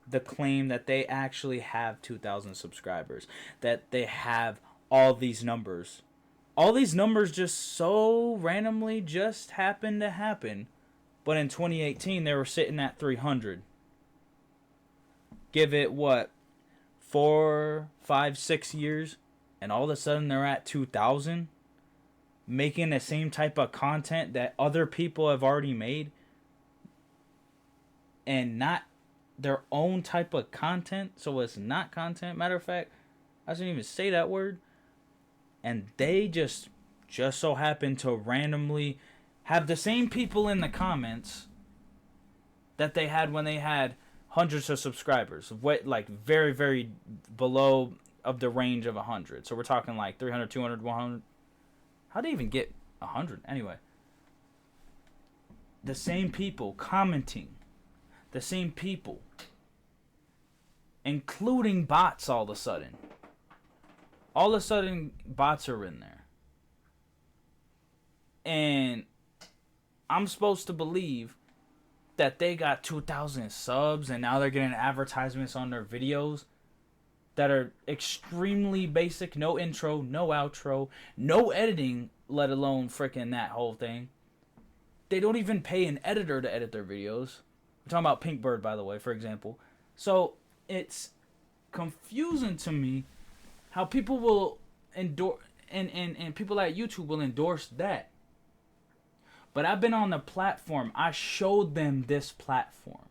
the claim that they actually have 2,000 subscribers, that they have all these numbers. All these numbers just so randomly just happened to happen, but in 2018 they were sitting at 300. Give it what, 4, 5, 6 years, and all of a sudden they're at 2,000? Making the same type of content that other people have already made and not their own type of content, so it's not content. Matter of fact, I shouldn't even say that word. And they just so happen to randomly have the same people in the comments that they had when they had hundreds of subscribers, like very, very below of the range of 100. So we're talking like 300, 200, 100. How'd they even get 100? Anyway. The same people commenting. The same people. Including bots all of a sudden. All of a sudden, bots are in there. And I'm supposed to believe that they got 2,000 subs and now they're getting advertisements on their videos that are extremely basic, no intro, no outro, no editing, let alone freaking that whole thing. They don't even pay an editor to edit their videos. We're talking about Pinkbird, by the way, for example. So it's confusing to me how people will endorse, and people at YouTube will endorse that. But I've been on the platform. I showed them this platform.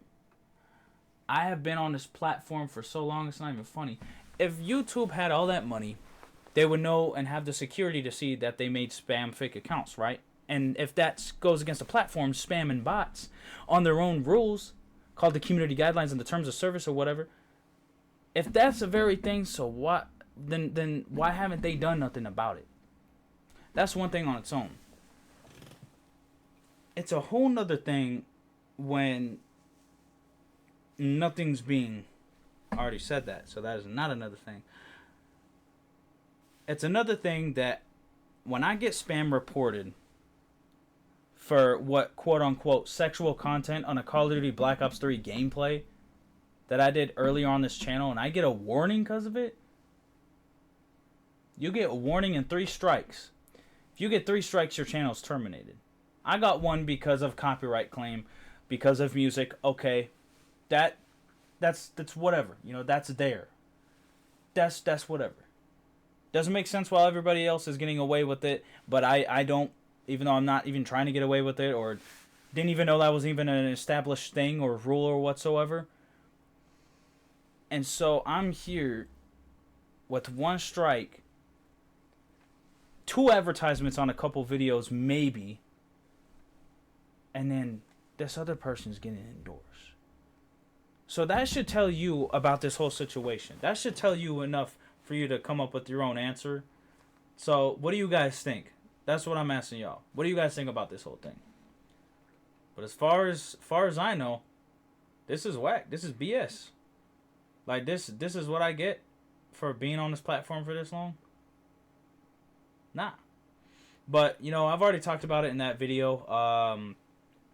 I have been on this platform for so long, it's not even funny. If YouTube had all that money, they would know and have the security to see that they made spam fake accounts, right? And if that goes against the platform, spam and bots, on their own rules, called the community guidelines and the terms of service or whatever, if that's the very thing, so what? Then why haven't they done nothing about it? That's one thing on its own. It's a whole nother thing when nothing's being... I already said that, so that is not another thing. It's another thing that when I get spam reported for what quote-unquote sexual content on a Call of Duty Black Ops 3 gameplay, that I did earlier on this channel and I get a warning because of it, you get a warning and 3 strikes. If you get 3 strikes, your channel's terminated. I got 1 because of copyright claim, because of music. Okay, that's whatever. You know, that's there. That's whatever. Doesn't make sense while everybody else is getting away with it, but I don't, even though I'm not even trying to get away with it, or didn't even know that was even an established thing or rule or whatsoever. And so I'm here with 1 strike, 2 advertisements on a couple videos maybe, and then this other person's getting endorsed. So that should tell you about this whole situation. That should tell you enough for you to come up with your own answer. So what do you guys think? That's what I'm asking y'all. What do you guys think about this whole thing? But as far as I know, this is whack. This is BS. Like this is what I get for being on this platform for this long? Nah. But, you know, I've already talked about it in that video.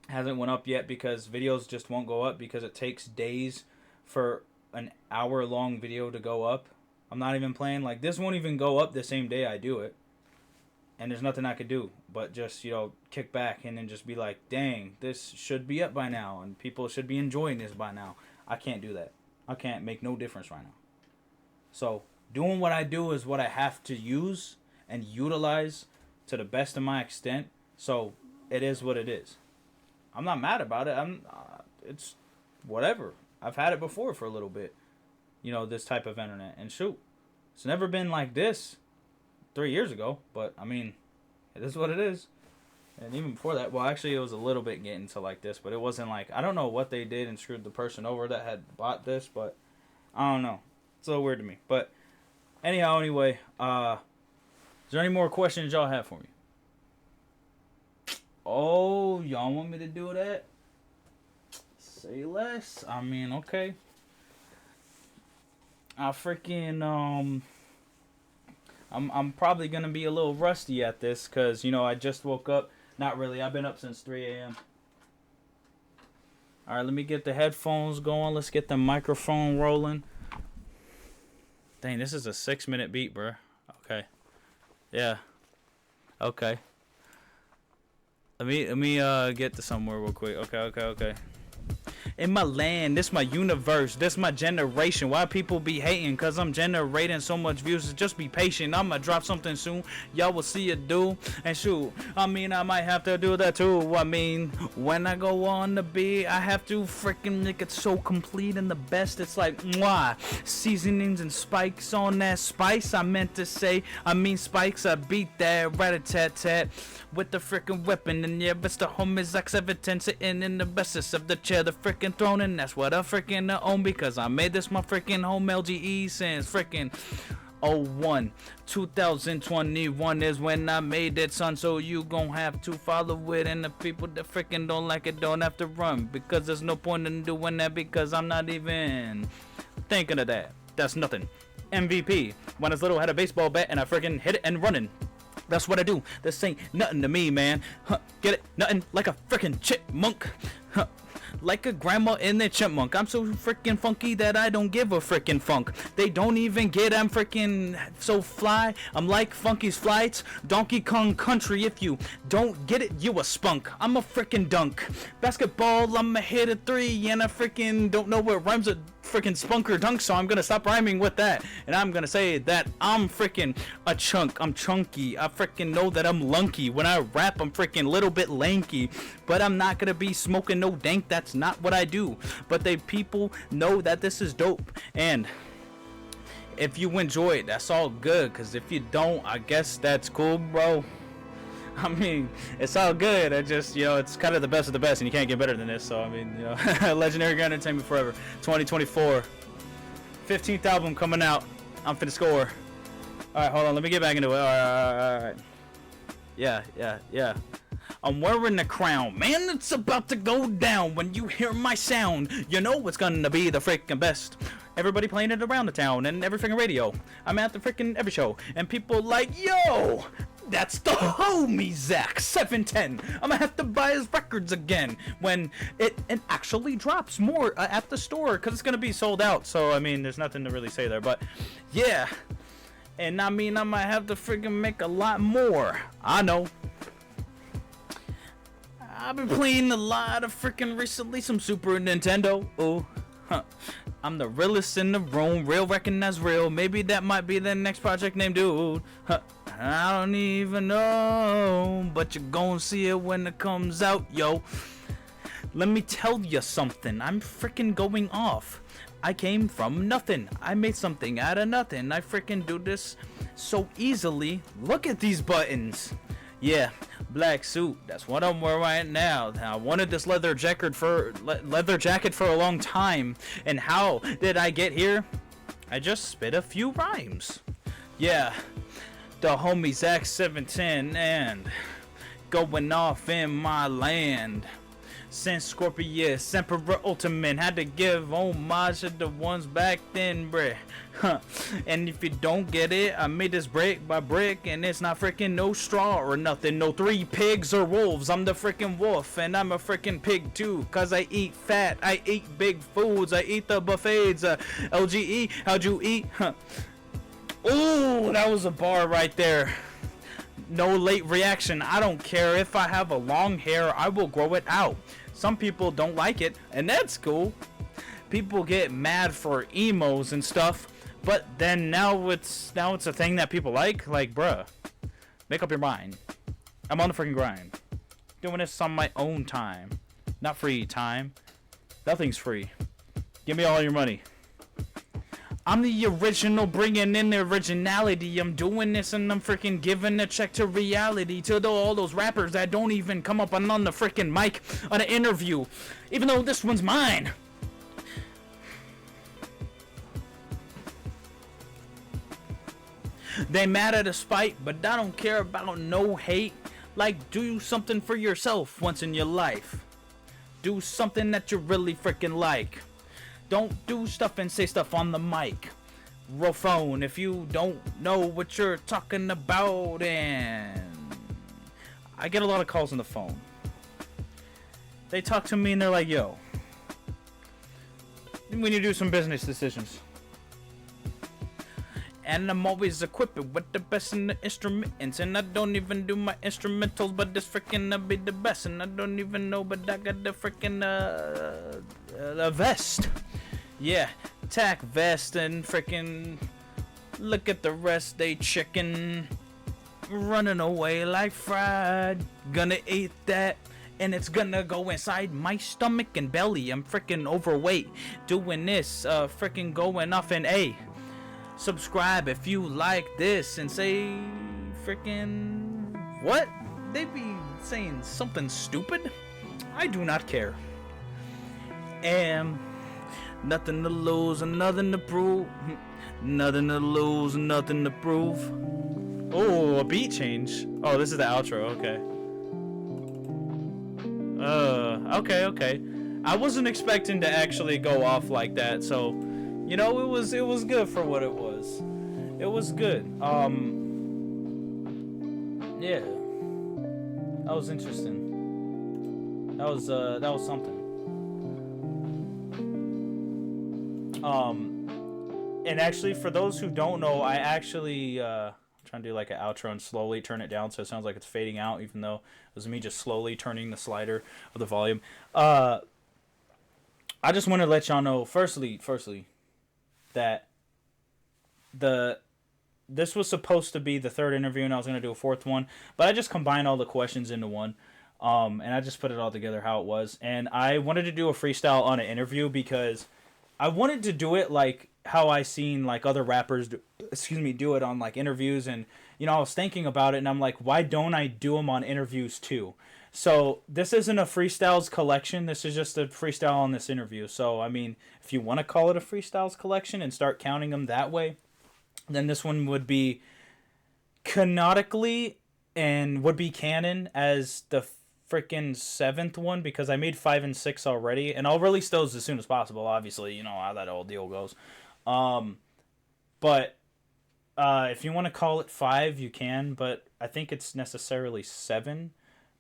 Hasn't went up yet because videos just won't go up because it takes days for an hour-long video to go up. I'm not even playing. Like, this won't even go up the same day I do it. And there's nothing I could do but just, you know, kick back and then just be like, dang, this should be up by now and people should be enjoying this by now. I can't do that. I can't make no difference right now. So, doing what I do is what I have to use and utilize to the best of my extent. So, it is what it is. I'm not mad about it. It's whatever. I've had it before for a little bit. You know, this type of internet. And shoot, it's never been like this 3 years ago. But, I mean, it is what it is. And even before that, well, actually, it was a little bit getting to like this. But it wasn't like, I don't know what they did and screwed the person over that had bought this. But, I don't know. It's a little weird to me. But, anyhow, anyway, is there any more questions y'all have for me? Oh, y'all want me to do that? Say less. I mean, okay. I freaking, I'm probably going to be a little rusty at this because, you know, I just woke up. Not really. I've been up since 3 a.m. All right, let me get the headphones going. Let's get the microphone rolling. Dang, this is a 6-minute beat, bro. Okay. Yeah. Okay. Let me get to somewhere real quick. Okay. In my land, this my universe, this my generation. Why people be hating? Cause I'm generating so much views. Just be patient. I'ma drop something soon. Y'all will see it do. And shoot, I mean, I might have to do that too. I mean, when I go on the beat, I have to freaking make it so complete and the best. It's like, mwah. Seasonings and spikes on that spice. I meant to say, I mean spikes. I beat that rat-a-tat-tat with the freaking weapon. And yeah, it's the HomieZach710 sitting in the bestest of the chair. The freaking throne, and that's what I freaking own because I made this my freaking home. LGE since freaking 01. 2021 is when I made it, son, so you gon' have to follow it, and the people that freaking don't like it don't have to run because there's no point in doing that because I'm not even thinking of that. That's nothing. MVP. When I was little, I had a baseball bat and I freaking hit it and running. That's what I do. This ain't nothing to me, man. Huh, get it? Nothing like a freaking chipmunk. Huh. Like a grandma in the chipmunk. I'm so freaking funky that I don't give a freaking funk. They don't even get I'm freaking so fly. I'm like Funky's Flights, Donkey Kong Country. If you don't get it, you a spunk. I'm a freaking dunk. Basketball, I'ma hit a 3, and I freaking don't know what rhymes with freaking spunk or dunk, so I'm gonna stop rhyming with that. And I'm gonna say that I'm freaking a chunk. I'm chunky. I freaking know that I'm lunky. When I rap, I'm freaking little bit lanky. But I'm not gonna be smoking no dank. That's not what I do. But they people know that this is dope. And if you enjoy it, that's all good. Cause if you don't, I guess that's cool, bro. I mean, it's all good. I just, you know, it's kind of the best of the best, and you can't get better than this. So, I mean, you know, Legendary Gun Entertainment Forever, 2024. 15th album coming out. I'm finna score. All right, hold on. Let me get back into it. All right. Yeah. I'm wearing the crown. Man, it's about to go down. When you hear my sound, you know it's gonna be the freaking best. Everybody playing it around the town and every freaking radio. I'm at the freaking every show. And people like, yo, That's the homie Zach710. I'm gonna have to buy his records again when it actually drops more at the store, because it's gonna be sold out. So I mean, there's nothing to really say there, but yeah. And I mean, I might have to freaking make a lot more. I know. I've been playing a lot of freaking recently, some Super Nintendo. Oh, huh. I'm the realest in the room. Real recognize real. Maybe that might be the next project name, dude. Huh. I don't even know, but you're gonna see it when it comes out, yo. Let me tell you something. I'm freaking going off. I came from nothing. I made something out of nothing. I freaking do this so easily. Look at these buttons. Yeah, black suit. That's what I'm wearing right now. I wanted this leather jacket for a long time. And how did I get here? I just spit a few rhymes. Yeah, the homie Zach710 and going off in my land. Since Scorpius, Emperor Ultimate, had to give homage to the ones back then, bruh. Huh. And if you don't get it, I made this brick by brick, and it's not freaking no straw or nothing. No 3 pigs or wolves. I'm the freaking wolf, and I'm a freaking pig too. Cause I eat fat, I eat big foods, I eat the buffets. LGE, how'd you eat? Huh. Ooh, that was a bar right there. No late reaction. I don't care if I have a long hair, I will grow it out. Some people don't like it, and that's cool. People get mad for emos and stuff, but then now it's a thing that people like. Like, bruh, make up your mind. I'm on the freaking grind, doing this on my own time, not free time. Nothing's free. Give me all your money. I'm the original, bringing in the originality. I'm doing this and I'm freaking giving a check to reality, to all those rappers that don't even come up on the freaking mic on an interview, even though this one's mine. They mad at a spite, but I don't care about no hate. Like, do something for yourself once in your life. Do something that you really freaking like. Don't do stuff and say stuff on the mic. Roll phone if you don't know what you're talking about. And I get a lot of calls on the phone. They talk to me and they're like, yo, we need to do some business decisions. And I'm always equipped with the best in the instruments. And I don't even do my instrumentals, but this freaking be the best. And I don't even know, but I got the freaking vest. Yeah, tack vest and freaking look at the rest, they chicken running away like fried. Gonna eat that and it's gonna go inside my stomach and belly. I'm freaking overweight doing this, freaking going off. And a subscribe if you like this, and say freaking what? They be saying something stupid? I do not care. And nothing to lose and nothing to prove. Nothing to lose and nothing to prove. Oh, a beat change. Oh, this is the outro. Okay. Okay. I wasn't expecting to actually go off like that, so you know, it was good for what it was. It was good. Yeah. That was interesting. That was something. And actually, for those who don't know, I actually trying to do like an outro and slowly turn it down so it sounds like it's fading out, even though it was me just slowly turning the slider of the volume. I just want to let y'all know, firstly, that this was supposed to be the 3rd interview, and I was gonna do a 4th one, but I just combined all the questions into one. And I just put it all together how it was, and I wanted to do a freestyle on an interview because I wanted to do it like how I seen like other rappers do it on like interviews. And you know, I was thinking about it and I'm like, why don't I do them on interviews too? So this isn't a freestyles collection, this is just a freestyle on this interview. So I mean, if you want to call it a freestyles collection and start counting them that way, then this one would be canonically and would be canon as the freaking 7th one, because I made 5 and 6 already, and I'll release those as soon as possible, obviously, you know how that old deal goes. But if you want to call it 5, you can, but I think it's necessarily 7,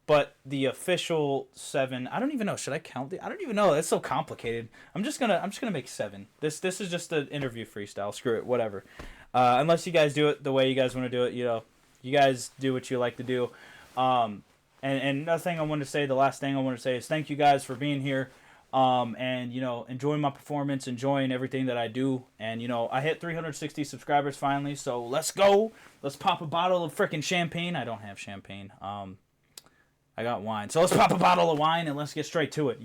but the official 7, I don't even know. Should I count I don't even know. It's so complicated. I'm just gonna make 7. This is just an interview freestyle. Screw it, whatever. Unless you guys do it the way you guys want to do it, you guys do what you like to do. And another thing I want to say, the last thing I want to say is thank you guys for being here. And enjoying my performance, enjoying everything that I do. And I hit 360 subscribers finally, so let's go. Let's pop a bottle of freaking champagne. I don't have champagne. I got wine, so let's pop a bottle of wine and let's get straight to it.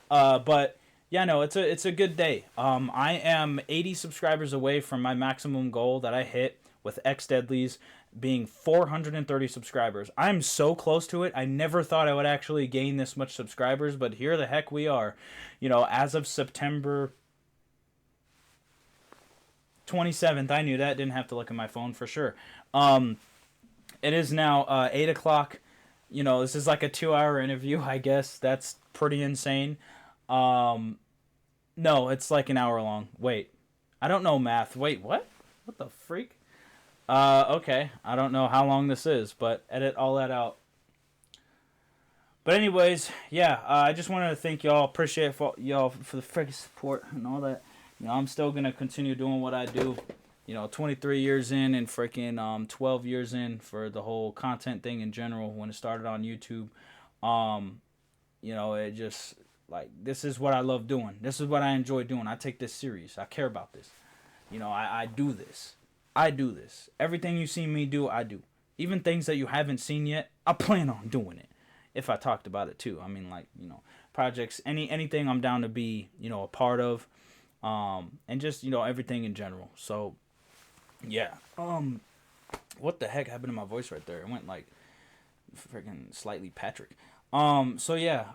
But yeah, no, it's a good day. I am 80 subscribers away from my maximum goal that I hit with X Deadlies being 430 subscribers. I'm so close to it. I never thought I would actually gain this much subscribers, but here the heck we are. As of September 27th, I knew that. Didn't have to look at my phone for sure. It is now 8 o'clock. This is like a 2-hour interview, I guess. That's pretty insane. No, it's like an hour long. Wait. I don't know math. Wait, what? What the freak? Okay. I don't know how long this is, but edit all that out. But anyways, yeah, I just wanted to thank y'all. Appreciate y'all for the freaking support and all that. I'm still going to continue doing what I do. 23 years in and freaking 12 years in for the whole content thing in general when it started on YouTube. It just, like, this is what I love doing. This is what I enjoy doing. I take this serious. I care about this. I do this. I do this. Everything you see me do, I do. Even things that you haven't seen yet, I plan on doing it. If I talked about it too. I mean, like, projects, anything I'm down to be, a part of. And just, everything in general. So, yeah. What the heck happened to my voice right there? It went like freaking slightly Patrick. So yeah.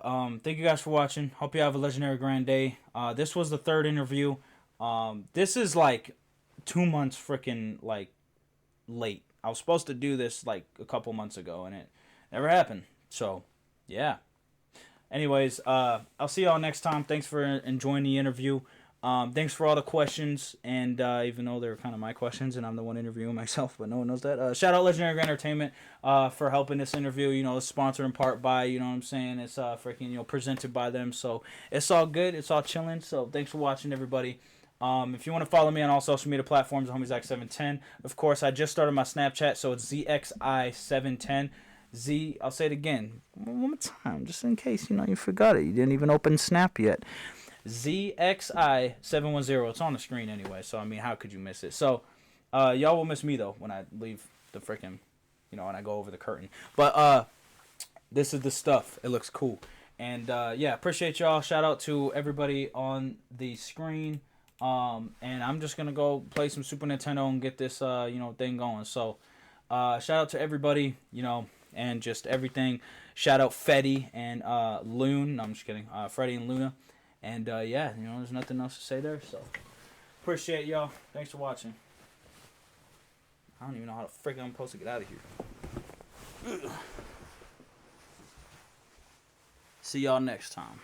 Thank you guys for watching. Hope you have a legendary grand day. This was the 3rd interview. This is like 2 months freaking like late. I was supposed to do this like a couple months ago and it never happened. So, yeah. Anyways, I'll see y'all next time. Thanks for enjoying the interview. Thanks for all the questions, and even though they're kind of my questions, and I'm the one interviewing myself, but no one knows that. Shout out Legendary Grand Entertainment for helping this interview. It's sponsored in part by, what I'm saying, it's freaking presented by them. So it's all good, it's all chilling. So thanks for watching, everybody. If you want to follow me on all social media platforms, TheHomieZach710. Of course, I just started my Snapchat, so it's ZXI710. I'll say it again one more time, just in case you forgot it. You didn't even open Snap yet. ZXI710. It's on the screen anyway, so I mean, how could you miss it? So, y'all will miss me though when I leave the freaking, when I go over the curtain. But this is the stuff. It looks cool, and yeah, appreciate y'all. Shout out to everybody on the screen. And I'm just gonna go play some Super Nintendo and get this thing going. So, shout out to everybody, and just everything. Shout out Fetty and Loon. No, I'm just kidding. Freddy and Luna. And, yeah, there's nothing else to say there, so appreciate y'all. Thanks for watching. I don't even know how the frick I'm supposed to get out of here. See y'all next time.